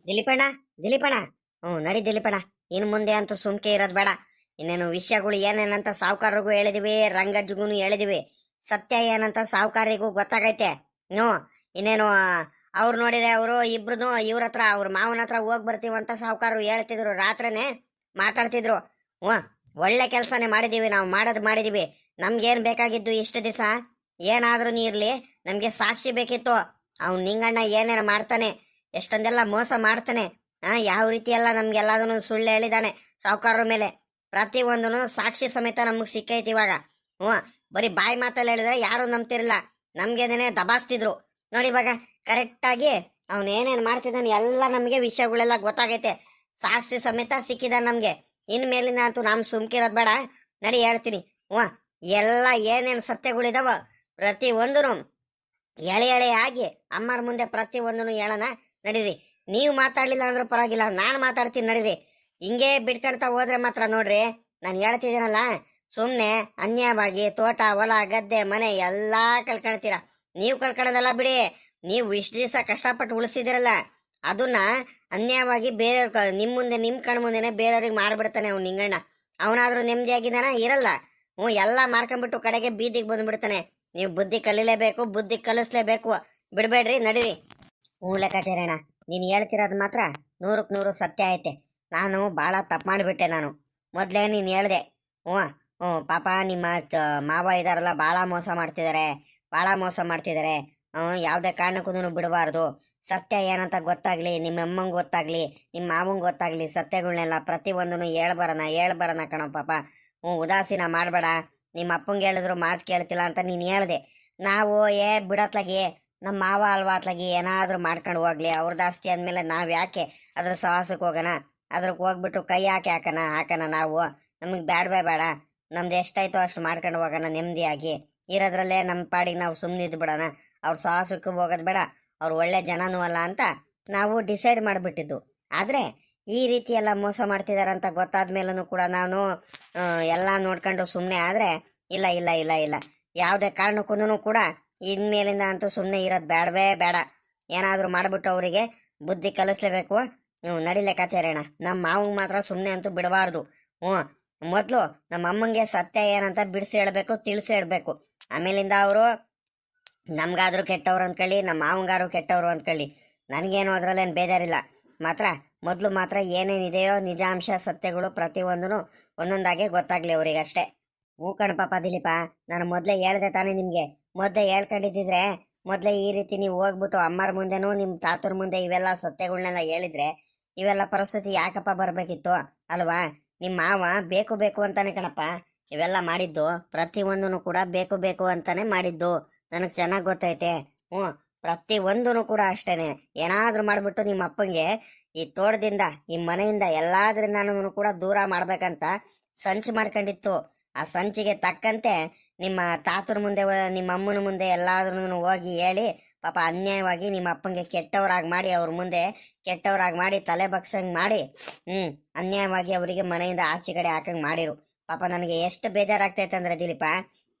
ದಿಲೀಪಣ್ಣ, ದಿಲೀಪಣ್ಣ. ನಡಿ ದಿಲೀಪಣ್ಣ. ಇನ್ ಮುಂದೆ ಅಂತೂ ಸುಮ್ಕೆ ಇರೋದ್ ಬೇಡ. ಇನ್ನೇನು ವಿಷಯಗಳು ಏನೇನಂತ ಸಾವುಕಾರರಿಗೂ ಹೇಳಿದಿವಿ, ರಂಗಜ್ಜಗೂ ಹೇಳಿದಿವಿ. ಸತ್ಯ ಏನಂತ ಸಾವುಕಾರಿಗೂ ಗೊತ್ತಾಗೈತೆ. ನೋ ಇನ್ನೇನು ಅವ್ರು ನೋಡಿದ್ರೆ ಅವರು ಇಬ್ರು ಇವ್ರ ಹತ್ರ ಅವ್ರ ಮಾವನ ಹತ್ರ ಹೋಗ್ ಬರ್ತೀವಂತ ಸಾವುಕಾರರು ಹೇಳ್ತಿದ್ರು. ರಾತ್ರಿನೇ ಮಾತಾಡ್ತಿದ್ರು. ಹ್ಞೂ, ಒಳ್ಳೆ ಕೆಲಸನೇ ಮಾಡಿದೀವಿ ನಾವು. ಮಾಡಿದೀವಿ. ನಮ್ಗೇನ್ ಬೇಕಾಗಿದ್ದು ಇಷ್ಟು ದಿವಸ? ಏನಾದ್ರೂ ನೀ ಇರ್ಲಿ, ನಮ್ಗೆ ಸಾಕ್ಷಿ ಬೇಕಿತ್ತು. ಅವ್ನು ನಿಂಗಣ್ಣ ಏನೇನು ಮಾಡ್ತಾನೆ, ಎಷ್ಟೊಂದೆಲ್ಲ ಮೋಸ ಮಾಡ್ತಾನೆ, ಯಾವ ರೀತಿ ಎಲ್ಲ ನಮ್ಗೆಲ್ಲದನ್ನು ಸುಳ್ಳು ಹೇಳಿದಾನೆ ಸಾವುಕಾರರ ಮೇಲೆ. ಪ್ರತಿ ಒಂದನು ಸಾಕ್ಷಿ ಸಮೇತ ನಮಗ್ ಸಿಕ್ಕೈತಿ ಇವಾಗ. ಹ್ಞೂ, ಬರೀ ಬಾಯಿ ಮಾತಲ್ಲಿ ಹೇಳಿದ್ರೆ ಯಾರು ನಂಬ್ತಿರಲಿಲ್ಲ. ನಮ್ಗೆದೇನೆ ದಬಾಸ್ತಿದ್ರು. ನೋಡಿ ಇವಾಗ ಕರೆಕ್ಟ್ ಆಗಿ ಅವ್ನು ಏನೇನ್ ಮಾಡ್ತಿದ್ದಾನೆ ಎಲ್ಲ ನಮ್ಗೆ ವಿಷಯಗಳೆಲ್ಲ ಗೊತ್ತಾಗೈತೆ. ಸಾಕ್ಷಿ ಸಮೇತ ಸಿಕ್ಕಿದ ನಮ್ಗೆ. ಇನ್ ಮೇಲಿನ ಅಂತೂ ನಮ್ ಸುಮ್ಕಿರೋದ್ ಬೇಡ. ನಡಿ ಹೇಳ್ತೀನಿ. ಹ್ಞೂ, ಎಲ್ಲ ಏನೇನ್ ಸತ್ಯಗಳಿದಾವ ಪ್ರತಿ ಒಂದನು ಎಳೆ ಎಳೆ ಆಗಿ ಅಮ್ಮರ ಮುಂದೆ ಪ್ರತಿ ಒಂದನು ಹೇಳೋಣ. ನಡೀರಿ. ನೀವು ಮಾತಾಡ್ಲಿಲ್ಲ ಅಂದ್ರೂ ಪರವಾಗಿಲ್ಲ, ನಾನು ಮಾತಾಡ್ತೀನಿ. ನಡೀರಿ. ಹಿಂಗೆ ಬಿಡ್ಕೊಂತ ಹೋದ್ರೆ ಮಾತ್ರ ನೋಡ್ರಿ, ನಾನು ಹೇಳ್ತಿದ್ದೀನಲ್ಲ, ಸುಮ್ನೆ ಅನ್ಯಾಯವಾಗಿ ತೋಟ ಹೊಲ ಗದ್ದೆ ಮನೆ ಎಲ್ಲಾ ಕಳ್ಕೊಳ್ತೀರ. ನೀವು ಕಳ್ಕೊಳ್ಳೋದಲ್ಲ ಬಿಡಿ, ನೀವು ಇಷ್ಟು ದಿವಸ ಕಷ್ಟಪಟ್ಟು ಉಳಿಸಿದಿರಲ್ಲ ಅದನ್ನ ಅನ್ಯಾಯವಾಗಿ ಬೇರೆಯವ್ರ ನಿಮ್ ಮುಂದೆ ನಿಮ್ ಕಣ್ ಮುಂದೆನೆ ಬೇರೆಯವ್ರಿಗೆ ಮಾರ್ಬಿಡ್ತಾನೆ ಅವ್ನು ನಿಂಗಣ್ಣ. ಅವನಾದ್ರೂ ನೆಮ್ಮದಿಯಾಗಿದ್ದಾನ? ಇರಲ್ಲ. ಹ್ಞೂ, ಎಲ್ಲ ಮಾರ್ಕೊಂಡ್ಬಿಟ್ಟು ಕಡೆಗೆ ಬೀದಿಗೆ ಬಂದ್ಬಿಡ್ತಾನೆ. ನೀವು ಬುದ್ಧಿ ಕಲೀಲೇಬೇಕು, ಬುದ್ಧಿ ಕಲಿಸ್ಲೇಬೇಕು. ಬಿಡ್ಬೇಡ್ರಿ, ನಡೀರಿ. ಹ್ಞೂ ಲೆಕ್ಕಾಚಾರ್ಯಣ್ಣ, ನೀನು ಹೇಳ್ತಿರೋದು ಮಾತ್ರ 100ಕ್ಕೆ 100 ಸತ್ಯ ಐತೆ. ನಾನು ಭಾಳ ತಪ್ಪು ಮಾಡಿಬಿಟ್ಟೆ. ನಾನು ಮೊದಲೇ ನೀನು ಹೇಳ್ದೆ. ಹ್ಞೂ ಹ್ಞೂ ಪಾಪ ನಿಮ್ಮ ಮಾವ ಇದಾರಲ್ಲ, ಭಾಳ ಮೋಸ ಮಾಡ್ತಿದ್ದಾರೆ, ಭಾಳ ಮೋಸ ಮಾಡ್ತಿದ್ದಾರೆ. ಯಾವುದೇ ಕಾರಣಕ್ಕೂ ಬಿಡಬಾರ್ದು. ಸತ್ಯ ಏನಂತ ಗೊತ್ತಾಗ್ಲಿ, ನಿಮ್ಮ ಅಮ್ಮಂಗೆ ಗೊತ್ತಾಗ್ಲಿ, ನಿಮ್ಮ ಮಾವಂಗೆ ಗೊತ್ತಾಗ್ಲಿ, ಸತ್ಯಗಳನ್ನೆಲ್ಲ ಪ್ರತಿಯೊಂದನ್ನು ಹೇಳ್ಬರೋಣ ಕಣೋ ಪಾಪ. ಉದಾಸೀನ ಮಾಡಬೇಡ. ನಿಮ್ಮ ಅಪ್ಪಂಗೆ ಹೇಳಿದ್ರು ಮಾತು ಕೇಳ್ತಿಲ್ಲ ಅಂತ ನೀನು ಹೇಳ್ದೆ. ನಾವು ಬಿಡತ್ಲಾಗಿ ನಮ್ಮ ಮಾವ ಅಲ್ವಾ ಅತ್ಲಾಗಿ ಏನಾದ್ರೂ ಮಾಡ್ಕೊಂಡು ಹೋಗ್ಲಿ, ಅವ್ರದ್ದು ಆಸ್ತಿ ಅಂದಮೇಲೆ ನಾವ್ ಯಾಕೆ ಅದ್ರ ಸಾಹಸಕ್ಕೆ ಹೋಗೋಣ? ಅದ್ರಕ್ಕೆ ಹೋಗ್ಬಿಟ್ಟು ಕೈ ಹಾಕೋಣ ನಾವು. ನಮಗೆ ಬೇಡ. ನಮ್ದು ಎಷ್ಟಾಯ್ತೋ ಅಷ್ಟು ಮಾಡ್ಕೊಂಡು ಹೋಗೋಣ ನೆಮ್ಮದಿಯಾಗಿ. ಇರೋದ್ರಲ್ಲೇ ನಮ್ಮ ಪಾಡಿಗೆ ನಾವು ಸುಮ್ಮನಿದ್ದು ಬಿಡೋಣ. ಅವ್ರ ಸಾಹಸಕ್ಕೆ ಹೋಗೋದು ಬೇಡ, ಅವ್ರು ಒಳ್ಳೆ ಜನನೂ ಅಲ್ಲ ಅಂತ ನಾವು ಡಿಸೈಡ್ ಮಾಡಿಬಿಟ್ಟಿದ್ದು. ಆದರೆ ಈ ರೀತಿ ಎಲ್ಲ ಮೋಸ ಮಾಡ್ತಿದಾರಂತ ಗೊತ್ತಾದ ಮೇಲೂ ಕೂಡ ನಾನು ಎಲ್ಲ ನೋಡ್ಕೊಂಡು ಸುಮ್ಮನೆ ಆದರೆ ಇಲ್ಲ, ಯಾವುದೇ ಕಾರಣಕ್ಕೂ ಕೂಡ ಇನ್ಮೇಲಿಂದ ಅಂತೂ ಸುಮ್ಮನೆ ಇರೋದು ಬೇಡ. ಏನಾದರೂ ಮಾಡಿಬಿಟ್ಟು ಅವರಿಗೆ ಬುದ್ಧಿ ಕಲಿಸ್ಲೇಬೇಕು. ನಡಿಲೆ ಕಚೇರಣ. ನಮ್ಮ ಮಾವಂಗೆ ಮಾತ್ರ ಸುಮ್ಮನೆ ಅಂತೂ ಬಿಡಬಾರ್ದು. ಮೊದಲು ನಮ್ಮ ಅಮ್ಮಂಗೆ ಸತ್ಯ ಏನಂತ ಬಿಡಿಸಿ ಹೇಳ್ಬೇಕು, ತಿಳಿಸಿ ಹೇಳ್ಬೇಕು. ಆಮೇಲಿಂದ ಅವರು ನಮ್ಗಾದ್ರೂ ಕೆಟ್ಟವ್ರು ಅಂದ್ಕೊಳ್ಳಿ, ನಮ್ಮ ಮಾವಂಗಾರು ಕೆಟ್ಟವ್ರು ಅಂದ್ಕೊಳ್ಳಿ, ನನಗೇನು ಅದರಲ್ಲೇನು ಬೇಜಾರಿಲ್ಲ. ಮೊದಲು ಮಾತ್ರ ಏನೇನಿದೆಯೋ ನಿಜಾಂಶ ಸತ್ಯಗಳು ಪ್ರತಿಯೊಂದೂ ಒಂದೊಂದಾಗೆ ಗೊತ್ತಾಗ್ಲಿ ಅವ್ರಿಗೆ ಅಷ್ಟೇ. ಹ್ಞೂ ಪಾಪ ದಿಲೀಪ, ನಾನು ಮೊದಲೇ ಹೇಳ್ದೆ ತಾನೇ ನಿಮಗೆ. ಮೊದಲೇ ಹೇಳ್ಕೊಂಡಿದ್ದಿದ್ರೆ ಮೊದಲೇ ಈ ರೀತಿ ನೀವು ಹೋಗ್ಬಿಟ್ಟು ಅಮ್ಮರ ಮುಂದೆನೂ ನಿಮ್ಮ ತಾತರ ಮುಂದೆ ಇವೆಲ್ಲ ಸತ್ಯಗಳನ್ನೆಲ್ಲ ಹೇಳಿದ್ರೆ ಇವೆಲ್ಲ ಪರಿಸ್ಥಿತಿ ಯಾಕಪ್ಪ ಬರಬೇಕಿತ್ತು ಅಲ್ವಾ? ನಿಮ್ಮ ಮಾವ ಬೇಕು ಅಂತಾನೆ ಕಣಪ್ಪ ಇವೆಲ್ಲ ಮಾಡಿದ್ದು. ಪ್ರತಿಯೊಂದೂ ಕೂಡ ಬೇಕು ಅಂತಾನೆ ಮಾಡಿದ್ದು. ನನಗೆ ಚೆನ್ನಾಗಿ ಗೊತ್ತೈತೆ. ಪ್ರತಿ ಒಂದೂ ಕೂಡ ಅಷ್ಟೇನೆ. ಏನಾದ್ರೂ ಮಾಡ್ಬಿಟ್ಟು ನಿಮ್ಮ ಅಪ್ಪಂಗೆ ಈ ತೋಟದಿಂದ ಈ ಮನೆಯಿಂದ ಎಲ್ಲಾದ್ರಿಂದಾನು ಕೂಡ ದೂರ ಮಾಡ್ಬೇಕಂತ ಸಂಚು ಮಾಡ್ಕೊಂಡಿತ್ತು. ಆ ಸಂಚಿಗೆ ತಕ್ಕಂತೆ ನಿಮ್ಮ ತಾತರ ಮುಂದೆ ನಿಮ್ಮ ಅಮ್ಮನ ಮುಂದೆ ಎಲ್ಲಾದ್ರೂ ಹೋಗಿ ಹೇಳಿ ಪಾಪ ಅನ್ಯಾಯವಾಗಿ ನಿಮ್ಮ ಅಪ್ಪಂಗೆ ಕೆಟ್ಟವರಾಗಿ ಮಾಡಿ, ಅವ್ರ ಮುಂದೆ ಕೆಟ್ಟವರಾಗಿ ಮಾಡಿ, ತಲೆ ಬಗ್ಸಂಗ್ ಮಾಡಿ, ಅನ್ಯಾಯವಾಗಿ ಅವರಿಗೆ ಮನೆಯಿಂದ ಆಚೆ ಕಡೆ ಹಾಕಂಗ್ ಮಾಡಿರು. ಪಾಪ ನನಗೆ ಎಷ್ಟು ಬೇಜಾರಾಗ್ತೈತೆ ಅಂದ್ರೆ ದಿಲೀಪ,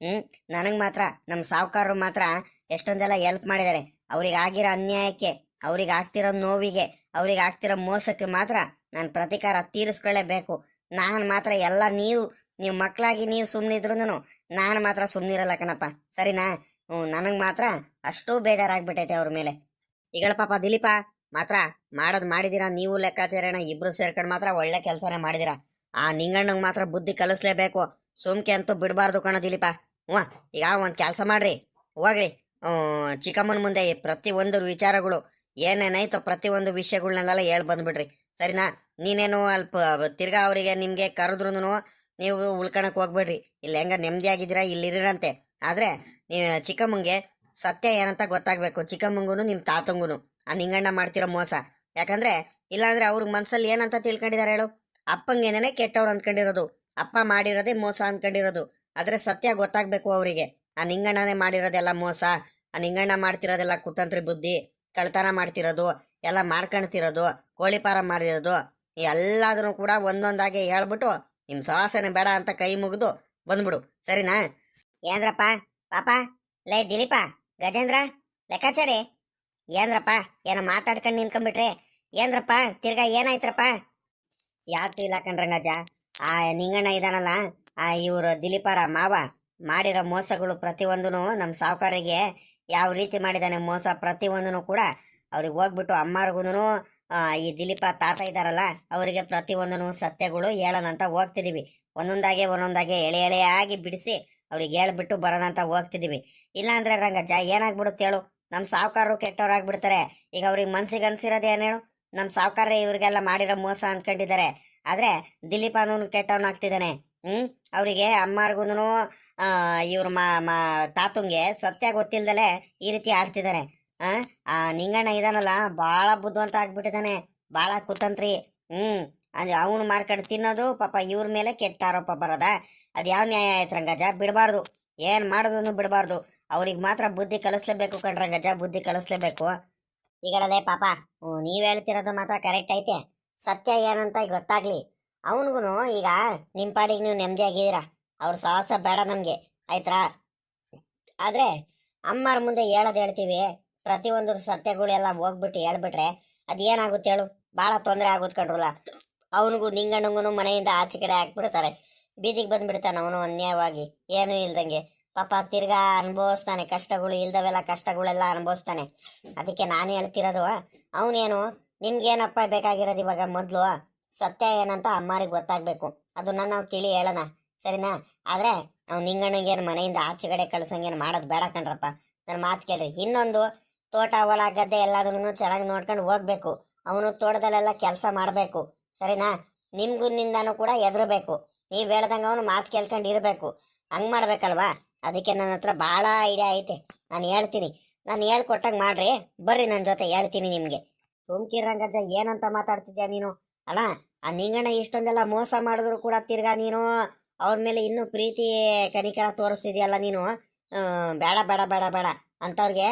ನನಗ್ ಮಾತ್ರ ನಮ್ಮ ಸಾವುಕಾರರು ಮಾತ್ರ ಎಷ್ಟೊಂದೆಲ್ಲ ಹೆಲ್ಪ್ ಮಾಡಿದ್ದಾರೆ. ಅವ್ರಿಗೆ ಆಗಿರೋ ಅನ್ಯಾಯಕ್ಕೆ, ಅವ್ರಿಗೆ ಆಗ್ತಿರೋ ನೋವಿಗೆ, ಅವ್ರಿಗೆ ಆಗ್ತಿರೋ ಮೋಸಕ್ಕೆ ಮಾತ್ರ ನಾನು ಪ್ರತೀಕಾರ ತೀರಿಸ್ಕೊಳ್ಳೇಬೇಕು. ನಾನು ಮಾತ್ರ ಎಲ್ಲ ನೀವು ಮಕ್ಕಳಾಗಿ ನೀವು ಸುಮ್ಮನಿದ್ರು ನಾನು ಮಾತ್ರ ಸುಮ್ಮನಿರಲ್ಲ ಕಣಪ್ಪ, ಸರಿನಾ? ನನಗ್ ಮಾತ್ರ ಅಷ್ಟು ಬೇಜಾರಾಗ್ಬಿಟ್ಟೈತೆ ಅವ್ರ ಮೇಲೆ. ಈಗಳ ಪಾಪ ದಿಲೀಪ ಮಾತ್ರ ಮಾಡಿದಿರಾ ನೀವು ಲೆಕ್ಕಾಚಾರಣ ಇಬ್ರು ಸೇರ್ಕೊಂಡು ಮಾತ್ರ ಒಳ್ಳೆ ಕೆಲಸನೇ ಮಾಡಿದಿರಾ. ಆ ನಿಂಗಣ್ಣಂಗ್ ಮಾತ್ರ ಬುದ್ಧಿ ಕಲಿಸ್ಲೇಬೇಕು. ಸುಮ್ಕೆ ಅಂತೂ ಬಿಡಬಾರ್ದು ಕಣ ದಿಲೀಪ. ಈಗ ಒಂದು ಕೆಲಸ ಮಾಡ್ರಿ, ಹೋಗ್ರಿ ಚಿಕ್ಕಮ್ಮನ ಮುಂದೆ ಪ್ರತಿ ಒಂದು ವಿಚಾರಗಳು ಏನೇನಾಯ್ತು ಪ್ರತಿಯೊಂದು ವಿಷಯಗಳನ್ನೆಲ್ಲ ಹೇಳ್ ಬಂದ್ಬಿಡ್ರಿ, ಸರಿನಾ? ನೀನೇನು ಅಲ್ಪ ತಿರ್ಗಾ ಅವರಿಗೆ ನಿಮ್ಗೆ ಕರೆದ್ರು ನೀವು ಉಳ್ಕಣಕ್ ಹೋಗ್ಬೇಡ್ರಿ. ಇಲ್ಲಿ ಹೆಂಗ ನೆಮ್ಮದಿಯಾಗಿದ್ದೀರಾ ಇಲ್ಲಿರಂತೆ. ಆದ್ರೆ ನೀವು ಚಿಕ್ಕಮ್ಮಂಗೆ ಸತ್ಯ ಏನಂತ ಗೊತ್ತಾಗ್ಬೇಕು. ಚಿಕ್ಕಮ್ಮಂಗುನು ನಿಮ್ ತಾತಂಗುನು ಆ ನಿಂಗಣ್ಣ ಮಾಡ್ತಿರೋ ಮೋಸ. ಯಾಕಂದ್ರೆ ಇಲ್ಲಾಂದ್ರೆ ಅವ್ರ ಮನ್ಸಲ್ಲಿ ಏನಂತ ತಿಳ್ಕೊಂಡಿದಾರೆ ಹೇಳು? ಅಪ್ಪಂಗೇನೇ ಕೆಟ್ಟವ್ರು ಅಂದ್ಕೊಂಡಿರೋದು, ಅಪ್ಪ ಮಾಡಿರೋದೇ ಮೋಸ ಅಂದ್ಕೊಂಡಿರೋದು. ಆದ್ರೆ ಸತ್ಯ ಗೊತ್ತಾಗ್ಬೇಕು ಅವರಿಗೆ. ಆ ನಿಂಗಣ್ಣನೇ ಮಾಡಿರೋದೆಲ್ಲ ಮೋಸ, ಆ ನಿಂಗಣ್ಣ ಮಾಡ್ತಿರೋದೆಲ್ಲ ಕುತಂತ್ರಿ ಬುದ್ಧಿ, ಕಳ್ತನ ಮಾಡ್ತಿರೋದು, ಎಲ್ಲ ಮಾರ್ಕೊಳ್ತಿರೋದು, ಕೋಳಿ ಫಾರಂ ಮಾರಿರೋದು, ಎಲ್ಲಾದ್ರೂ ಕೂಡ ಒಂದೊಂದಾಗಿ ಹೇಳ್ಬಿಟ್ಟು ನಿಮ್ ಸವಾಸನೆ ಬೇಡ ಅಂತ ಕೈ ಮುಗಿದು ಬಂದ್ಬಿಡು, ಸರಿನಾ? ಏನ್ರಪ್ಪ ಪಾಪ, ಲೇ ದಿಲೀಪ, ಗಜೇಂದ್ರ, ಲೆಕ್ಕಾಚಾರಿ, ಏನ್ರಪ್ಪ ಏನೋ ಮಾತಾಡ್ಕೊಂಡು ನಿಂತ್ಕೊಂಡ್ಬಿಟ್ರೆ ಏನ್ರಪ್ಪ ತಿರ್ಗಾ ಏನಾಯ್ತ್ರಪ್ಪ? ಯಾತು ಇಲ್ಲ ಕಣ್ರಂಗಜ್ಜ. ಆ ನಿಂಗಣ್ಣ ಇದಾನಲ್ಲ, ಇವ್ರು ದಿಲೀಪರ ಮಾವ ಮಾಡಿರೋ ಮೋಸಗಳು ಪ್ರತಿಯೊಂದನು ನಮ್ಮ ಸಾವುಕಾರಿಗೆ ಯಾವ ರೀತಿ ಮಾಡಿದಾನೆ ಮೋಸ ಪ್ರತಿಯೊಂದನು ಕೂಡ ಅವ್ರಿಗೆ ಹೋಗ್ಬಿಟ್ಟು ಅಮ್ಮಾರ್ಗುನು ಈ ದಿಲೀಪ ತಾತ ಇದಾರಲ್ಲ ಅವರಿಗೆ ಪ್ರತಿಯೊಂದನು ಸತ್ಯಗಳು ಹೇಳೋಣ ಅಂತ ಹೋಗ್ತಿದೀವಿ. ಒಂದೊಂದಾಗೆ ಎಳೆ ಎಳೆಯಾಗಿ ಬಿಡಿಸಿ ಅವ್ರಿಗೆ ಹೇಳ್ಬಿಟ್ಟು ಬರೋಣ ಅಂತ ಹೋಗ್ತಿದೀವಿ. ಇಲ್ಲ ಅಂದ್ರೆ ರಂಗಜ್ಜ ಏನಾಗ್ಬಿಡುತ್ತೆ ಹೇಳು, ನಮ್ಮ ಸಾವುಕಾರರು ಕೆಟ್ಟವ್ರಾಗ್ಬಿಡ್ತಾರೆ. ಈಗ ಅವ್ರಿಗೆ ಮನ್ಸಿಗೆ ಅನ್ಸಿರೋದು ಏನೇಳು, ನಮ್ಮ ಸಾವುಕಾರ ಇವ್ರಿಗೆಲ್ಲ ಮಾಡಿರೋ ಮೋಸ ಅನ್ಕೊಂಡಿದ್ದಾರೆ. ಆದ್ರೆ ದಿಲೀಪ್ ಅನ್ನೋನು ಕೆಟ್ಟವನಾಗ್ತಿದ್ದಾನೆ. ಅವರಿಗೆ ಅಮ್ಮಾರ್ಗುನು ಇವ್ರ ತಾತುಂಗೆ ಸತ್ಯ ಗೊತ್ತಿಲ್ದಲೆ ಈ ರೀತಿ ಆಡ್ತಿದ್ದಾರೆ. ನಿಂಗಣ್ಣ ಇದಾನಲ್ಲ ಬಾಳ ಬುದ್ಧಿವಂತ ಆಗ್ಬಿಟ್ಟಿದ್ದಾನೆ, ಬಾಳ ಕುತಂತ್ರಿ. ಅಂದ್ರೆ ಅವನು ಮಾರ್ಕೊಂಡು ತಿನ್ನೋದು ಪಾಪ ಇವ್ರ ಮೇಲೆ ಕೆಟ್ಟ ಆರೋಪ ಬರೋದ? ಅದ್ ಯಾವ ನ್ಯಾಯ ಆಯ್ತು ರಂಗಜ್ಜ? ಬಿಡಬಾರ್ದು, ಏನ್ ಮಾಡೋದನ್ನು ಬಿಡಬಾರ್ದು. ಅವ್ರಿಗೆ ಮಾತ್ರ ಬುದ್ಧಿ ಕಲಿಸ್ಲೇಬೇಕು ಕಣ್ರಂಗಜ್ಜ, ಬುದ್ಧಿ ಕಲಿಸ್ಲೇಬೇಕು. ಈಗಳಲ್ಲೇ ಪಾಪ ನೀವ್ ಹೇಳ್ತಿರೋದು ಮಾತ್ರ ಕರೆಕ್ಟ್ ಐತೆ. ಸತ್ಯ ಏನಂತ ಗೊತ್ತಾಗ್ಲಿ ಅವನಿಗೂ. ಈಗ ನಿಮ್ ಪಾಡಿಗೆ ನೀವು ನೆಮ್ಮದಿಯಾಗಿದ್ದೀರಾ, ಅವ್ರ ಸಾಹಸ ಬೇಡ ನಮ್ಗೆ, ಆಯ್ತಾ? ಆದ್ರೆ ಅಮ್ಮರ ಮುಂದೆ ಹೇಳೋದ್ ಹೇಳ್ತೀವಿ, ಪ್ರತಿಯೊಂದು ಸತ್ಯಗಳೆಲ್ಲ ಹೋಗ್ಬಿಟ್ಟು ಹೇಳ್ಬಿಟ್ರೆ ಅದೇನಾಗುತ್ತೆ ಹೇಳು? ಭಾಳ ತೊಂದರೆ ಆಗೋದ್ ಕಣ್ರಲ್ಲ. ಅವನಿಗೂ ನಿಂಗಣ್ಣಂಗೂ ಮನೆಯಿಂದ ಆಚೆ ಕಡೆ ಹಾಕ್ಬಿಡ್ತಾರೆ, ಬೀದಿಗೆ ಬಂದ್ಬಿಡ್ತಾನೆ ಅವನು ಅನ್ಯಾಯವಾಗಿ, ಏನೂ ಇಲ್ದಂಗೆ. ಪಾಪ ತಿರ್ಗಾ ಅನುಭವಿಸ್ತಾನೆ ಕಷ್ಟಗಳು, ಇಲ್ದವೆಲ್ಲ ಕಷ್ಟಗಳೆಲ್ಲ ಅನುಭವಿಸ್ತಾನೆ. ಅದಕ್ಕೆ ನಾನು ಹೇಳ್ತಿರೋದು, ಅವನೇನು ನಿಮ್ಗೇನಪ್ಪ ಬೇಕಾಗಿರೋದು ಇವಾಗ? ಮೊದಲು ಸತ್ಯ ಏನಂತ ಅಮ್ಮಾರಿಗೆ ಗೊತ್ತಾಗ್ಬೇಕು, ಅದನ್ನ ನಾವು ತಿಳಿ ಹೇಳೋಣ, ಸರಿನಾ? ಆದ್ರೆ ನಾವು ನಿಂಗಣ್ಣಗೇನು ಮನೆಯಿಂದ ಆಚೆ ಕಡೆ ಕಳ್ಸಂಗೇನು ಮಾಡೋದು ಬೇಡ ಕಣ್ರಪ್ಪ, ನನ್ನ ಮಾತು ಕೇಳ್ರಿ. ಇನ್ನೊಂದು, ತೋಟ ಹೊಲ ಗದ್ದೆ ಎಲ್ಲದನ್ನು ಚೆನ್ನಾಗಿ ನೋಡ್ಕೊಂಡು ಹೋಗ್ಬೇಕು. ಅವನು ತೋಟದಲ್ಲೆಲ್ಲ ಕೆಲಸ ಮಾಡಬೇಕು, ಸರಿನಾ? ನಿಮ್ಗೂ ನಿಂದಾನು ಕೂಡ ಎದುರಬೇಕು, ನೀವ್ ಹೇಳ್ದಂಗ ಅವನು ಮಾತು ಕೇಳ್ಕೊಂಡು ಇರಬೇಕು. ಹಂಗ್ ಮಾಡ್ಬೇಕಲ್ವಾ? ಅದಕ್ಕೆ ನನ್ನ ಹತ್ರ ಭಾಳ ಐಡಿಯಾ ಐತೆ, ನಾನು ಹೇಳ್ತೀನಿ. ನಾನು ಹೇಳ್ಕೊಟ್ಟಂಗೆ ಮಾಡ್ರಿ, ಬರ್ರಿ ನನ್ನ ಜೊತೆ ಹೇಳ್ತೀನಿ ನಿಮ್ಗೆ. ರಂಗಜ್ಜ ಏನಂತ ಮಾತಾಡ್ತಿದ್ಯಾ ನೀನು? ಅಲ್ಲ, ಆ ನಿಂಗಣ್ಣ ಇಷ್ಟೊಂದೆಲ್ಲ ಮೋಸ ಮಾಡಿದ್ರು ಕೂಡ ತಿರ್ಗಾ ನೀನು ಅವ್ರ ಮೇಲೆ ಇನ್ನೂ ಪ್ರೀತಿ ಕನಿಕರ ತೋರಿಸ್ತಿದ್ಯಲ್ಲ ನೀನು. ಬೇಡ ಬೇಡ ಬೇಡ ಬೇಡ ಅಂತವ್ರಿಗೆ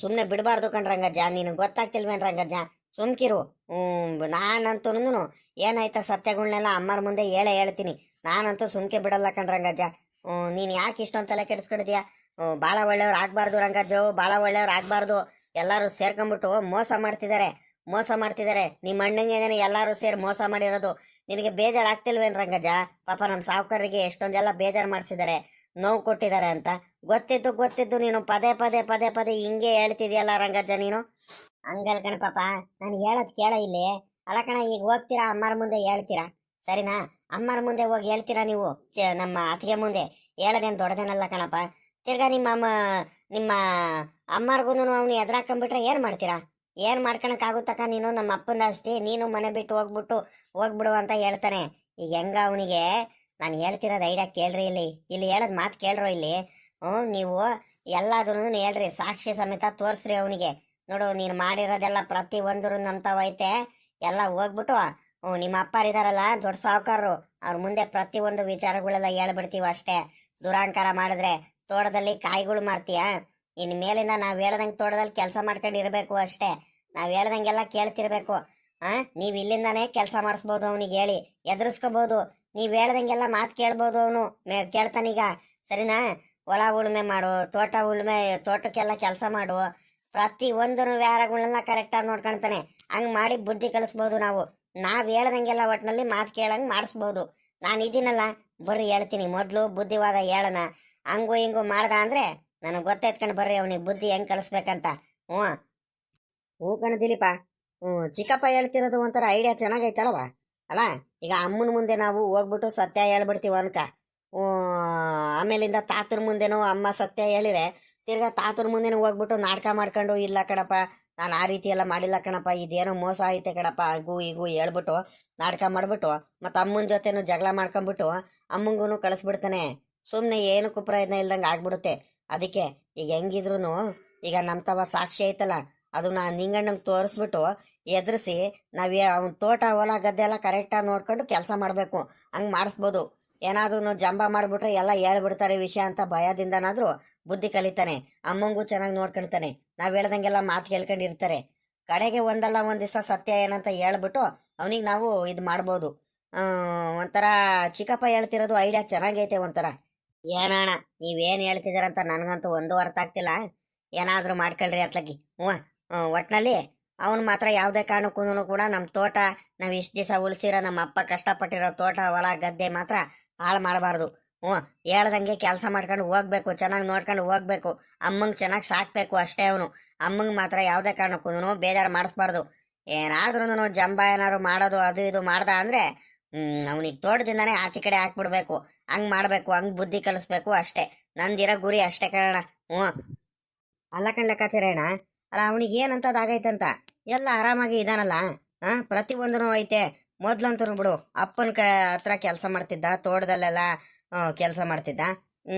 ಸುಮ್ಮನೆ ಬಿಡಬಾರ್ದು ಕಣ್ರಂಗಜ್ಜ. ನೀನು ಗೊತ್ತಾಗ್ತಿಲ್ವೇನ್ ರಂಗಜ್ಜ? ಸುಮ್ಕಿರು. ನಾನಂತೂ ಏನಾಯ್ತ ಸತ್ಯಗಳನ್ನೆಲ್ಲ ಅಮ್ಮರ ಮುಂದೆ ಹೇಳ್ತೀನಿ. ನಾನಂತೂ ಸುಮ್ಕೆ ಬಿಡಲ್ಲ ಕಣ್ರಂಗಜ್ಜ. ನೀನ್ ಯಾಕೆ ಇಷ್ಟೊಂದು ತಲೆ ಕೆಡಿಸ್ಕೊಂಡಿದ್ಯಾ? ಬಾಳ ಒಳ್ಳೆಯವ್ರು ಆಗ್ಬಾರ್ದು ರಂಗಜ್ಜು, ಬಾಳ ಒಳ್ಳೆಯವ್ರು ಆಗ್ಬಾರ್ದು. ಎಲ್ಲಾರು ಸೇರ್ಕೊಂಡ್ಬಿಟ್ಟು ಮೋಸ ಮಾಡ್ತಿದ್ದಾರೆ. ನಿಮ್ಮ ಅಣ್ಣಂಗೆ ಎಲ್ಲಾರು ಸೇರಿ ಮೋಸ ಮಾಡಿರೋದು. ನಿನಗೆ ಬೇಜಾರು ಆಗ್ತಿಲ್ವೇನ್ ರಂಗಜ್ಜ? ಪಾಪ ನಮ್ಮ ಸಾವುಕಾರರಿಗೆ ಎಷ್ಟೊಂದೆಲ್ಲ ಬೇಜಾರು ಮಾಡಿಸಿದ್ದಾರೆ, ನೋವು ಕೊಟ್ಟಿದ್ದಾರೆ ಅಂತ ಗೊತ್ತಿದ್ದು ನೀನು ಪದೇ ಪದೇ ಹಿಂಗೆ ಹೇಳ್ತಿದ್ಯಲ್ಲ ರಂಗಜ್ಜ ನೀನು. ಹಂಗಲ್ ಕಣ ಪಾಪ, ನಾನು ಹೇಳೋದ್ ಕೇಳ ಇಲ್ಲಿ. ಅಲ್ಲ ಕಣ, ಈಗ ಹೋಗ್ತೀರಾ ಅಮ್ಮರ ಮುಂದೆ ಹೇಳ್ತೀರಾ, ಸರಿನಾ? ಅಮ್ಮರ ಮುಂದೆ ಹೋಗಿ ಹೇಳ್ತೀರಾ ನೀವು, ನಮ್ಮ ಅತ್ತಿಗೆ ಮುಂದೆ ಹೇಳೋದೇನು ದೊಡ್ಡದೇನಲ್ಲ ಕಣಪ್ಪ. ತಿರ್ಗಾ ನಿಮ್ಮ ಅಮ್ಮರ್ಗು ಅವ್ನು ಎದುರಾಕೊಂಡ್ಬಿಟ್ರೆ ಏನ್ ಮಾಡ್ತೀರಾ? ಏನ್ ಮಾಡ್ಕೊಳಕ್ಕಾಗುತ್ತಕ್ಕ? ನೀನು ನಮ್ಮ ಅಪ್ಪನ ಆಸ್ತಿ, ನೀನು ಮನೆ ಬಿಟ್ಟು ಹೋಗ್ಬಿಡು ಅಂತ ಹೇಳ್ತಾನೆ. ಈಗ ಹೆಂಗ ಅವನಿಗೆ ನಾನು ಹೇಳ್ತಿರೋದು ಐಡಿಯಾ ಕೇಳ್ರಿ, ಇಲ್ಲಿ ಹೇಳೋದ್ ಮಾತು ಕೇಳ್ರೋ ಇಲ್ಲಿ. ನೀವು ಎಲ್ಲಾದ್ರೂ ಹೇಳ್ರಿ, ಸಾಕ್ಷಿ ಸಮೇತ ತೋರ್ಸ್ರಿ ಅವನಿಗೆ. ನೋಡು, ನೀನು ಮಾಡಿರೋದೆಲ್ಲ ಪ್ರತಿ ಒಂದ್ರು ನಂಬ್ತಾವೈತೆ. ಎಲ್ಲ ಹೋಗ್ಬಿಟ್ಟು ನಿಮ್ಮ ಅಪ್ಪರಿದಾರಲ್ಲ ದೊಡ್ಡ ಸಾವುಕಾರರು, ಅವ್ರ ಮುಂದೆ ಪ್ರತಿ ಒಂದು ವಿಚಾರಗಳೆಲ್ಲ ಹೇಳ್ಬಿಡ್ತೀವ ಅಷ್ಟೇ. ದುರಾಂಕಾರ ಮಾಡಿದ್ರೆ ತೋಟದಲ್ಲಿ ಕಾಯಿಗಳು ಮಾರ್ತೀಯ? ಇನ್ ಮೇಲಿಂದ ನಾವ್ ಹೇಳ್ದಂಗೆ ತೋಟದಲ್ಲಿ ಕೆಲಸ ಮಾಡ್ಕೊಂಡು ಇರ್ಬೇಕು ಅಷ್ಟೇ. ನಾವ್ ಹೇಳ್ದಂಗೆಲ್ಲ ಕೇಳ್ತಿರ್ಬೇಕು. ನೀವ್ ಇಲ್ಲಿಂದಾನೇ ಕೆಲಸ ಮಾಡಿಸ್ಬೋದು, ಅವನಿಗೆ ಹೇಳಿ ಎದುರಿಸ್ಕೋಬಹುದು. ನೀವ್ ಹೇಳ್ದಂಗೆಲ್ಲ ಮಾತು ಕೇಳ್ಬೋದು, ಅವನು ಕೇಳ್ತಾನೀಗ, ಸರಿನಾ? ಹೊಲ ಉಳುಮೆ ಮಾಡು, ತೋಟಕ್ಕೆಲ್ಲ ಕೆಲಸ ಮಾಡು, ಪ್ರತಿ ಒಂದು ವ್ಯಾರಗಳನ್ನೆಲ್ಲ ಕರೆಕ್ಟಾಗಿ ನೋಡ್ಕೊಳ್ತಾನೆ. ಹಂಗ್ ಮಾಡಿ ಬುದ್ಧಿ ಕಲಿಸ್ಬೋದು ನಾವು. ನಾವ್ ಹೇಳ್ದಂಗೆಲ್ಲ ಒಟ್ನಲ್ಲಿ ಮಾತು ಕೇಳಂಗ್ ಮಾಡಿಸ್ಬೋದು. ನಾನು ಇದೀನಲ್ಲ, ಬರ್ರಿ ಹೇಳ್ತೀನಿ. ಮೊದ್ಲು ಬುದ್ಧಿವಾದ ಹೇಳೋಣ, ಹಂಗು ಹಿಂಗು ಮಾಡ್ದ ಅಂದ್ರೆ ನನಗೆ ಗೊತ್ತಾಯ್ತ್ಕೊಂಡು ಬರ್ರಿ ಅವನಿಗೆ ಬುದ್ಧಿ ಹೆಂಗ್ ಕಲಿಸ್ಬೇಕಂತ. ಹ್ಞೂ ಕಣ ದಿಲೀಪ. ಚಿಕ್ಕಪ್ಪ ಹೇಳ್ತಿರೋದು ಒಂಥರ ಐಡಿಯಾ ಚೆನ್ನಾಗೈತಲ್ವ? ಅಲ್ಲ, ಈಗ ಅಮ್ಮನ ಮುಂದೆ ನಾವು ಹೋಗ್ಬಿಟ್ಟು ಸತ್ಯ ಹೇಳ್ಬಿಡ್ತೀವ ಅನ್ಕ, ಆಮೇಲಿಂದ ತಾತನ ಮುಂದೆನೂ ಅಮ್ಮ ಸತ್ಯ ಹೇಳಿದ್ರೆ ತಿರ್ಗಾ ತಾತನ ಮುಂದೆನೂ ಹೋಗ್ಬಿಟ್ಟು ನಾಟಕ ಮಾಡ್ಕೊಂಡು, ಇಲ್ಲ ಕಣಪ್ಪ ನಾನು ಆ ರೀತಿ ಎಲ್ಲ ಮಾಡಿಲ್ಲ ಕಣಪ್ಪ, ಇದೇನೋ ಮೋಸ ಐತೆ ಕಣಪ್ಪ, ಹೀಗೂ ಹೇಳ್ಬಿಟ್ಟು ನಾಟಕ ಮಾಡ್ಬಿಟ್ಟು ಮತ್ತೆ ಅಮ್ಮನ ಜೊತೆನೂ ಜಗಳ ಮಾಡ್ಕೊಂಡ್ಬಿಟ್ಟು ಅಮ್ಮಂಗೂ ಕಳಿಸ್ಬಿಡ್ತಾನೆ. ಸುಮ್ಮನೆ ಏನಕ್ಕೂ ಪ್ರಯತ್ನ ಇಲ್ದಂಗೆ ಆಗ್ಬಿಡುತ್ತೆ. ಅದಕ್ಕೆ ಈಗ ಹೆಂಗಿದ್ರು ಈಗ ನಮ್ಮ ತವ ಸಾಕ್ಷಿ ಐತಲ್ಲ, ಅದನ್ನ ನಿಂಗಣ್ಣಂಗೆ ತೋರಿಸ್ಬಿಟ್ಟು ಎದುರಿಸಿ ಅವ್ನ ತೋಟ ಹೊಲ ಗದ್ದೆ ಎಲ್ಲ ಕರೆಕ್ಟಾಗಿ ನೋಡ್ಕೊಂಡು ಕೆಲಸ ಮಾಡಬೇಕು. ಹಂಗೆ ಮಾಡಿಸ್ಬೋದು. ಏನಾದ್ರೂ ಜಂಬ ಮಾಡಿಬಿಟ್ರೆ ಎಲ್ಲ ಹೇಳ್ಬಿಡ್ತಾರೆ ವಿಷಯ ಅಂತ ಭಯದಿಂದನಾದ್ರೂ ಬುದ್ಧಿ ಕಲಿತಾನೆ. ಅಮ್ಮಂಗೂ ಚೆನ್ನಾಗಿ ನೋಡ್ಕೊಳ್ತಾನೆ. ನಾವ್ ಹೇಳ್ದಂಗೆಲ್ಲ ಮಾತು ಕೇಳ್ಕೊಂಡಿರ್ತಾರೆ. ಕಡೆಗೆ ಒಂದಲ್ಲ ಒಂದ್ ದಿವಸ ಸತ್ಯ ಏನಂತ ಹೇಳ್ಬಿಟ್ಟು ಅವನಿಗೆ ನಾವು ಇದು ಮಾಡ್ಬೋದು. ಒಂಥರ ಚಿಕ್ಕಪ್ಪ ಹೇಳ್ತಿರೋದು ಐಡಿಯಾ ಚೆನ್ನಾಗೈತೆ ಒಂಥರ. ಏನಣ್ಣ ನೀವೇನ್ ಹೇಳ್ತಿದ್ದೀರಂತ ನನಗಂತೂ ಒಂದು ಅರ್ಥ ಆಗ್ತಿಲ್ಲ. ಏನಾದ್ರೂ ಮಾಡ್ಕೊಳ್ರಿ ಅತ್ಲಗಿ. ಒಟ್ನಲ್ಲಿ ಅವನು ಮಾತ್ರ ಯಾವುದೇ ಕಾರಣಕ್ಕೂ ಕೂಡ ನಮ್ಮ ತೋಟ, ನಾವು ಇಷ್ಟು ದಿವಸ ಉಳಿಸಿರೋ ನಮ್ಮ ಅಪ್ಪ ಕಷ್ಟಪಟ್ಟಿರೋ ತೋಟ ಹೊಲ ಗದ್ದೆ ಮಾತ್ರ ಹಾಳು ಮಾಡಬಾರ್ದು. ಹ್ಞೂ, ಹೇಳ್ದಂಗೆ ಕೆಲಸ ಮಾಡ್ಕೊಂಡು ಹೋಗ್ಬೇಕು, ಚೆನ್ನಾಗಿ ನೋಡ್ಕೊಂಡು ಹೋಗ್ಬೇಕು, ಅಮ್ಮಂಗೆ ಚೆನ್ನಾಗಿ ಸಾಕ್ಬೇಕು ಅಷ್ಟೇ. ಅವನು ಅಮ್ಮಂಗೆ ಮಾತ್ರ ಯಾವುದೇ ಕಾರಣಕ್ಕೂ ಬೇಜಾರು ಮಾಡಿಸ್ಬಾರ್ದು. ಏನಾದ್ರೂ ಜಂಬ ಏನಾದ್ರು ಮಾಡೋದು ಅದು ಇದು ಮಾಡ್ದ ಅಂದ್ರೆ ಅವನಿಗೆ ತೋಟದಿಂದಾನೇ ಆಚೆ ಕಡೆ ಹಾಕ್ಬಿಡ್ಬೇಕು. ಹಂಗ್ ಮಾಡ್ಬೇಕು, ಹಂಗ್ ಬುದ್ಧಿ ಕಲಿಸ್ಬೇಕು ಅಷ್ಟೇ. ನಂದಿರೋ ಗುರಿ ಅಷ್ಟೇ ಕಣ. ಹ್ಞೂ, ಅಲ್ಲ ಕಣ್ ಲೆಕ್ಕಾಚಾರೇಣ. ಅಲ್ಲ ಅವನಿಗೆ ಏನಂತದಾಗೈತಂತ ಎಲ್ಲ ಆರಾಮಾಗಿ ಇದಾನಲ್ಲ. ಪ್ರತಿಯೊಂದೂ ಐತೆ. ಮೊದ್ಲಂತೂ ಬಿಡು, ಅಪ್ಪನ ಹತ್ರ ಕೆಲಸ ಮಾಡ್ತಿದ್ದ, ತೋಟದಲ್ಲೆಲ್ಲ ಕೆಲಸ ಮಾಡ್ತಿದ್ದ.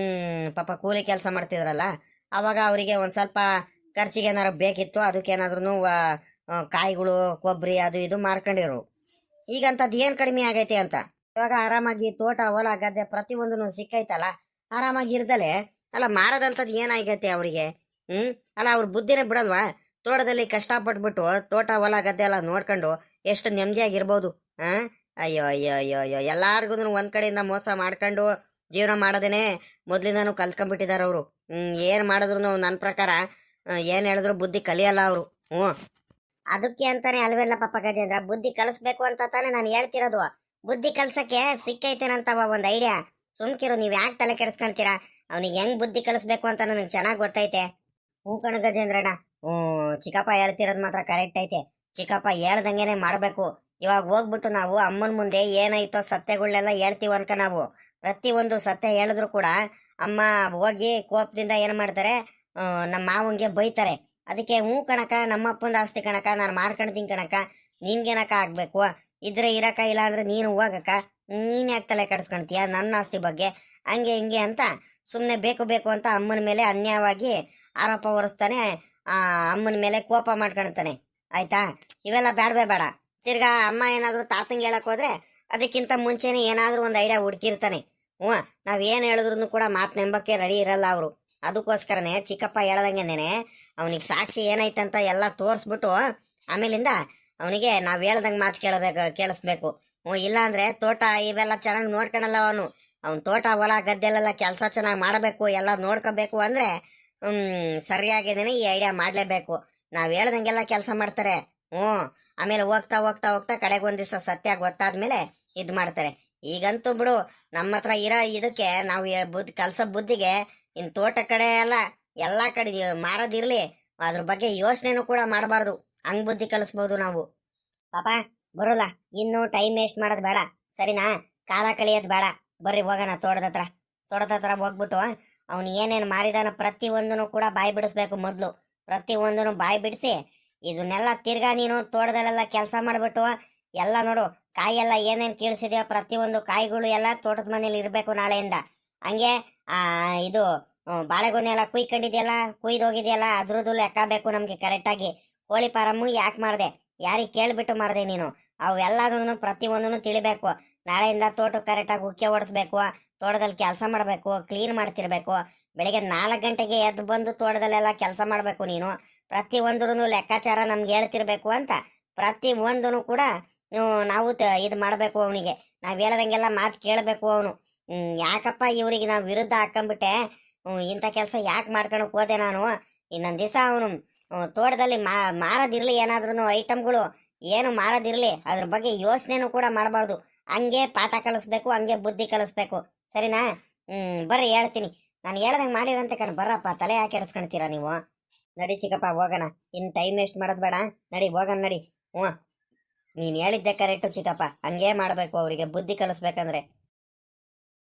ಪಾಪ ಕೂಲಿ ಕೆಲಸ ಮಾಡ್ತಿದ್ರಲ್ಲ, ಅವಾಗ ಅವರಿಗೆ ಒಂದ್ ಸ್ವಲ್ಪ ಖರ್ಚಿಗೆ ಏನಾರು ಬೇಕಿತ್ತು, ಅದಕ್ಕೇನಾದ್ರೂ ಕಾಯಿಗಳು ಕೊಬ್ಬರಿ ಅದು ಇದು ಮಾರ್ಕೊಂಡಿರು. ಈಗಂತದ್ ಏನ್ ಕಡಿಮೆ ಆಗೈತೆ ಅಂತ. ಇವಾಗ ಆರಾಮಾಗಿ ತೋಟ ಹೊಲ ಗದ್ದೆ ಪ್ರತಿಯೊಂದೂ ಸಿಕ್ಕೈತಲ್ಲ, ಆರಾಮಾಗಿ ಇರ್ದಲೆ ಅಲ್ಲ ಮಾರದಂಥದ್ದು ಏನಾಗೈತೆ ಅವರಿಗೆ. ಅಲ್ಲ ಅವ್ರ ಬುದ್ಧಿನೇ ಬಿಡಲ್ವಾ? ತೋಟದಲ್ಲಿ ಕಷ್ಟಪಟ್ಬಿಟ್ಟು ತೋಟ ಹೊಲ ಗದ್ದೆ ಎಲ್ಲ ನೋಡ್ಕೊಂಡು ಎಷ್ಟು ನೆಮ್ಮದಿಯಾಗಿರ್ಬೋದು. ಅಯ್ಯೋ ಅಯ್ಯೋ ಅಯ್ಯೋ ಅಯ್ಯೋ, ಎಲ್ಲಾರ್ಗು ಒಂದ್ ಕಡೆಯಿಂದ ಮೋಸ ಮಾಡ್ಕೊಂಡು ಜೀವನ ಮಾಡೋದೇನೆ ಮೊದ್ಲಿಂದಾನು ಕಲ್ತ್ಕೊಂಡ್ಬಿಟ್ಟಿದಾರ ಅವರು. ಏನ್ ಮಾಡಿದ್ರು ನನ್ನ ಪ್ರಕಾರ ಏನ್ ಹೇಳಿದ್ರು ಬುದ್ಧಿ ಕಲಿಯಲ್ಲ ಅವರು. ಅದಕ್ಕೆ ಅಂತಾನೆ ಅಲ್ವೆಲ್ಲ ಪಾಪ ಗಜೇಂದ್ರ, ಬುದ್ಧಿ ಕಲಿಸ್ಬೇಕು ಅಂತ ತಾನೆ ನಾನು ಹೇಳ್ತಿರೋದು. ಬುದ್ಧಿ ಕಲ್ಸಕ್ಕೆ ಸಿಕ್ಕೈತೇನಂತವ ಒಂದ್ ಐಡಿಯಾ. ಸುಮ್ಕಿರು, ನೀವ್ ಯಾಕೆ ತಲೆ ಕೆಡಿಸ್ಕೊಂತೀರಾ? ಅವನಿಗೆ ಹೆಂಗ್ ಬುದ್ಧಿ ಕಲಿಸ್ಬೇಕು ಅಂತ ನನಗೆ ಚೆನ್ನಾಗ್ ಗೊತ್ತೈತೆ. ಕಣ ಗಜೇಂದ್ರಣ್ಣ, ಚಿಕ್ಕಪ್ಪ ಹೇಳ್ತಿರೋದ್ ಮಾತ್ರ ಕರೆಕ್ಟ್ ಐತೆ. ಚಿಕ್ಕಪ್ಪ ಹೇಳ್ದಂಗೆನೆ ಮಾಡ್ಬೇಕು. ಇವಾಗ ಹೋಗ್ಬಿಟ್ಟು ನಾವು ಅಮ್ಮನ ಮುಂದೆ ಏನಾಯ್ತೋ ಸತ್ಯಗಳನ್ನೆಲ್ಲ ಹೇಳ್ತೀವ ಅನ್ಕ. ನಾವು ಪ್ರತಿಯೊಂದು ಸತ್ಯ ಹೇಳಿದ್ರು ಕೂಡ ಅಮ್ಮ ಹೋಗಿ ಕೋಪದಿಂದ ಏನ್ ಮಾಡ್ತಾರೆ, ನಮ್ಮ ಮಾವಂಗೆ ಬೈತಾರೆ. ಅದಕ್ಕೆ ಕಣಕ, ನಮ್ಮಪ್ಪಂದ ಆಸ್ತಿ ಕಣಕ, ನಾನು ಮಾರ್ಕೊಂಡ್ತೀನಿ ಕಣಕ, ನಿನ್ಗೇನಕ ಆಗ್ಬೇಕು? ಇದ್ರೆ ಇರಕ, ಇಲ್ಲ ಅಂದ್ರೆ ನೀನು ಹೋಗಕ್ಕ, ನೀನ್ ಯಾಕೆ ತಲೆ ಕೆಡಿಸ್ಕೊಂತೀಯ ನನ್ನ ಆಸ್ತಿ ಬಗ್ಗೆ? ಹಂಗೆ ಹಿಂಗೆ ಅಂತ ಸುಮ್ನೆ ಬೇಕು ಬೇಕು ಅಂತ ಅಮ್ಮನ ಮೇಲೆ ಅನ್ಯಾಯವಾಗಿ ಆರೋಪ ಹೊರಿಸ್ತಾನೆ. ಅಮ್ಮನ ಮೇಲೆ ಕೋಪ ಮಾಡ್ಕೊಳ್ತಾನೆ. ಆಯ್ತಾ? ಇವೆಲ್ಲ ಬೇಡವೇ ಬೇಡ. ತಿರ್ಗಾ ಅಮ್ಮ ಏನಾದ್ರು ತಾತಂಗೆ ಹೇಳಕ್ ಹೋದ್ರೆ ಅದಕ್ಕಿಂತ ಮುಂಚೆನೆ ಏನಾದ್ರೂ ಒಂದು ಐಡಿಯಾ ಹುಡುಕಿರ್ತಾನೆ. ನಾವ್ ಏನ್ ಹೇಳಿದ್ರು ಕೂಡ ಮಾತ್ ನೆಂಬಕ್ಕೆ ರೆಡಿ ಇರಲ್ಲ ಅವರು. ಅದಕ್ಕೋಸ್ಕರನೇ ಚಿಕ್ಕಪ್ಪ ಹೇಳ್ದಂಗೆನೇನೆ ಅವನಿಗೆ ಸಾಕ್ಷಿ ಏನೈತಂತ ಎಲ್ಲ ತೋರಿಸ್ಬಿಟ್ಟು ಆಮೇಲಿಂದ ಅವನಿಗೆ ನಾವ್ ಹೇಳ್ದಂಗೆ ಮಾತು ಕೇಳಿಸ್ಬೇಕು. ಇಲ್ಲ ಅಂದ್ರೆ ತೋಟ ಇವೆಲ್ಲ ಚೆನ್ನಾಗಿ ನೋಡ್ಕೊಳಲ್ಲ ಅವನು. ಅವ್ನ ತೋಟ ಹೊಲ ಗದ್ದೆಲೆಲ್ಲ ಕೆಲಸ ಚೆನ್ನಾಗಿ ಮಾಡಬೇಕು, ಎಲ್ಲ ನೋಡ್ಕೋಬೇಕು ಅಂದ್ರೆ ಸರಿಯಾಗಿದೇನೆ ಈ ಐಡಿಯಾ ಮಾಡ್ಲೇಬೇಕು. ನಾವ್ ಹೇಳ್ದಂಗೆಲ್ಲ ಕೆಲಸ ಮಾಡ್ತಾರೆ. ಆಮೇಲೆ ಹೋಗ್ತಾ ಹೋಗ್ತಾ ಹೋಗ್ತಾ ಕಡೆಗೆ ಒಂದ್ ದಿವಸ ಸತ್ಯ ಗೊತ್ತಾದ್ಮೇಲೆ ಇದ್ ಮಾಡ್ತಾರೆ. ಈಗಂತೂ ಬಿಡು, ನಮ್ಮ ಹತ್ರ ಇರೋ ಇದಕ್ಕೆ ನಾವು ಕಲ್ಸೋ ಬುದ್ಧಿಗೆ ಇನ್ ತೋಟ ಕಡೆ ಎಲ್ಲಾ ಕಡೆ ಮಾರೋದಿರ್ಲಿ, ಅದ್ರ ಬಗ್ಗೆ ಯೋಚನೆನೂ ಕೂಡ ಮಾಡಬಾರ್ದು. ಹಂಗ್ ಬುದ್ಧಿ ಕಲಿಸ್ಬೋದು ನಾವು. ಪಾಪ ಬರೋಲ್ಲ, ಇನ್ನು ಟೈಮ್ ವೇಸ್ಟ್ ಮಾಡೋದ್ ಬೇಡ, ಸರಿನಾ? ಕಾಲ ಕಳಿಯೋದ್ ಬೇಡ. ಬರ್ರಿ ಹೋಗೋಣ ತೋಟದ ಹತ್ರ ಹೋಗ್ಬಿಟ್ಟು ಅವ್ನು ಏನೇನ್ ಮಾರಿದಾನ ಪ್ರತಿಯೊಂದನು ಕೂಡ ಬಾಯಿ ಬಿಡಿಸ್ಬೇಕು. ಮೊದ್ಲು ಪ್ರತಿಯೊಂದನು ಬಾಯಿ ಬಿಡಿಸಿ ಇದನ್ನೆಲ್ಲ ತಿರ್ಗಾ ನೀನು ತೋಟದಲ್ಲೆಲ್ಲ ಕೆಲಸ ಮಾಡ್ಬಿಟ್ಟು ಎಲ್ಲ ನೋಡು, ಕಾಯಿ ಎಲ್ಲ ಏನೇನ್ ಕೀಳ್ಸಿದ್ಯೋ ಪ್ರತಿಯೊಂದು ಕಾಯಿಗಳು ಎಲ್ಲ ತೋಟದ ಮನೇಲಿ ಇರ್ಬೇಕು ನಾಳೆಯಿಂದ. ಹಂಗೆ ಇದು ಬಾಳೆಗೊನೆ ಎಲ್ಲ ಕುಯ್ಕೊಂಡಿದ್ಯಲ್ಲ, ಕುಯ್ದೋಗಿದ್ಯಲ್ಲ, ಅದ್ರದ್ದು ಲೆಕ್ಕ ಬೇಕು ನಮ್ಗೆ ಕರೆಕ್ಟಾಗಿ. ಕೋಳಿ ಫಾರಮ್ಮು ಯಾಕೆ ಮಾಡ್ದೆ, ಯಾರಿಗೆ ಕೇಳ್ಬಿಟ್ಟು ಮಾಡ್ದೆ ನೀನು? ಅವು ಎಲ್ಲದನ್ನು ಪ್ರತಿಯೊಂದನ್ನು ತಿಳಿಬೇಕು. ನಾಳೆಯಿಂದ ತೋಟಕ್ಕೆ ಕರೆಕ್ಟಾಗಿ ಉಕ್ಕೆ ಓಡಿಸ್ಬೇಕು, ತೋಟದಲ್ಲಿ ಕೆಲಸ ಮಾಡಬೇಕು, ಕ್ಲೀನ್ ಮಾಡ್ತಿರ್ಬೇಕು. ಬೆಳಿಗ್ಗೆ 4 ಗಂಟೆಗೆ ಎದ್ದು ಬಂದು ತೋಟದಲ್ಲೆಲ್ಲ ಕೆಲಸ ಮಾಡಬೇಕು ನೀನು. ಪ್ರತಿಯೊಂದೂ ಲೆಕ್ಕಾಚಾರ ನಮ್ಗೆ ಹೇಳ್ತಿರ್ಬೇಕು ಅಂತ ಪ್ರತಿಯೊಂದೂ ಕೂಡ ನಾವು ಇದು ಮಾಡಬೇಕು. ಅವನಿಗೆ ನಾವ್ ಹೇಳ್ದಂಗೆಲ್ಲ ಮಾತು ಕೇಳಬೇಕು. ಅವನು ಯಾಕಪ್ಪ ಇವ್ರಿಗೆ ನಾವು ವಿರುದ್ಧ ಹಾಕೊಂಡ್ಬಿಟ್ಟೆ, ಇಂಥ ಕೆಲಸ ಯಾಕೆ ಮಾಡ್ಕೊಳಕ್ ಹೋದೆ ನಾನು? ಇನ್ನೊಂದ್ ದಿವಸ ಅವನು ತೋಟದಲ್ಲಿ ಮಾರೋದಿರ್ಲಿ, ಏನಾದ್ರೂ ಐಟಮ್ಗಳು ಏನು ಮಾರೋದಿರ್ಲಿ, ಅದ್ರ ಬಗ್ಗೆ ಯೋಚನೆನೂ ಕೂಡ ಮಾಡಬಾರ್ದು. ಹಂಗೆ ಪಾಠ ಕಲಿಸ್ಬೇಕು, ಹಂಗೆ ಬುದ್ಧಿ ಕಲಿಸ್ಬೇಕು. ಸರಿನಾ? ಬರ್ರಿ ಹೇಳ್ತೀನಿ. ನಾನು ಹೇಳ್ದಂಗೆ ಮಾಡಿರಂತೆ ಕಣ್. ಬರ್ರಪ್ಪ, ತಲೆ ಯಾಕೆ ಎಡ್ಸ್ಕೊಳ್ತೀರಾ ನೀವು? ನಡಿ ಚಿಕ್ಕಪ್ಪ ಹೋಗೋಣ, ಇನ್ ಟೈಮ್ ವೇಸ್ಟ್ ಮಾಡೋದ್ ಬೇಡ. ನಡಿ ಹೋಗೋಣ, ನಡಿ. ನೀನ್ ಹೇಳಿದ್ದೆ ಕರೆಕ್ಟು ಚಿಕ್ಕಪ್ಪ, ಹಂಗೇ ಮಾಡ್ಬೇಕು. ಅವರಿಗೆ ಬುದ್ಧಿ ಕಲಿಸ್ಬೇಕಂದ್ರೆ